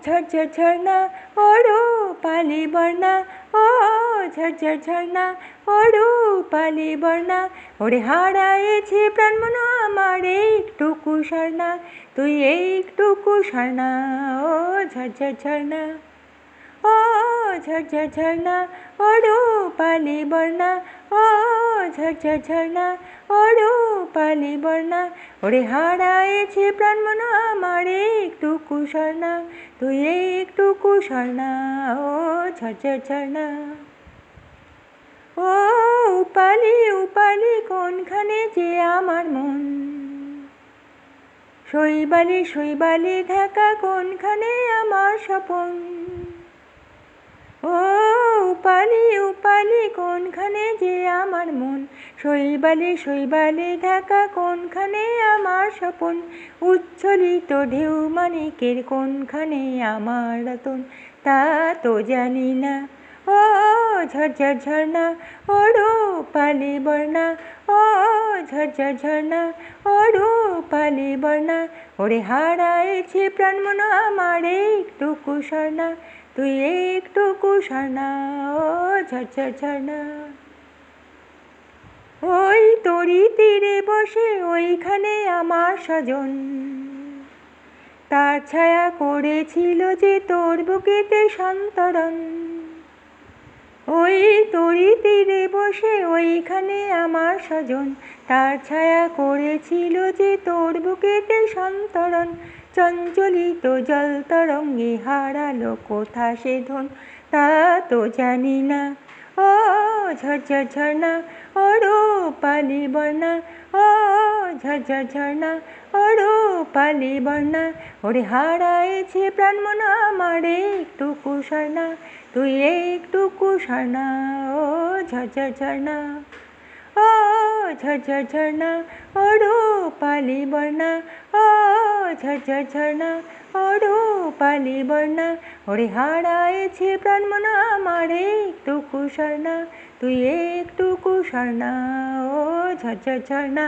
ঝরঝর ঝর্ণা ও রূপালি বর্ণা, ও ঝরঝর ঝর্ণা ও রূপালি বর্ণা, ওরে হারায়েছে প্রাণ মন আমার একটুকু স্বর্ণা, তুই একটুকু স্বর্ণা। ও ঝরঝর ঝর্ণা, ও ঝরঝর ঝর্ণা ও রূপালি বর্ণা, ও ঝরঝর ঝর্ণা ও রূপালি বর্ণা, ওরে হারায়েছে প্রাণ মন আমার একটুকু স্বর্ণা, তুই একটুকু স্বর্ণা। ও ঝরঝর ঝর্ণা, ও উপালি উপালি কোনখানে যে আমার মন, শৈবালি শৈবালি ঢাকা কোনখানে আমার স্বপন, ও উপালি উপালি কোনখানে যে আমার মন, শৈবালি শৈবালি ঢাকা কোনখানে আমার স্বপন, উচ্ছ্বলিত ঢেউ মানিকের কোনখানে আমার রতন, তা তো জানি না। ও ঝরঝর ঝর্ণা ও রূপালি বর্ণা, ও ঝরঝর ঝর্ণা ও রূপালি বর্ণা, ওরে হারায়েছে প্রাণ মন আমার একটুকু স্বর্ণা, তুই একটুকু স্বর্ণা। ও ঝরঝর ঝর্ণা, ওই তরি তীরে বসে ওইখানে আমার স্বজন, তার ছায়া করেছিল যে তোর বুকেতে সন্তরণ, ওই তরি তীরে বসে ওইখানে আমার স্বজন, তার ছায়া করেছিল যে তোর বুকেতে সন্তরণ, চঞ্চলিত জল তরঙ্গে হারালো কোথা সে ধন, তা তো জানি না। ও ঝরঝর ঝর্ণা ও রূপালি বর্ণা, ও ঝরঝর ঝর্ণা ও রূপালি বর্ণা, ওরে হারায়েছে প্রাণ মন আমার একটুকু স্বর্ণা, তুই একটুকু স্বর্ণা। ও ঝরঝর ঝর্ণা, ও ঝরঝর ঝর্ণা ও রূপালি বর্ণা, ও ঝরঝর ঝর্ণা ও রূপালি বর্ণা, ওরে হারায়েছে প্রাণ মন আমার একটুকু স্বর্ণা, তুই একটুকু স্বর্ণা। ও ঝরঝর ঝর্ণা।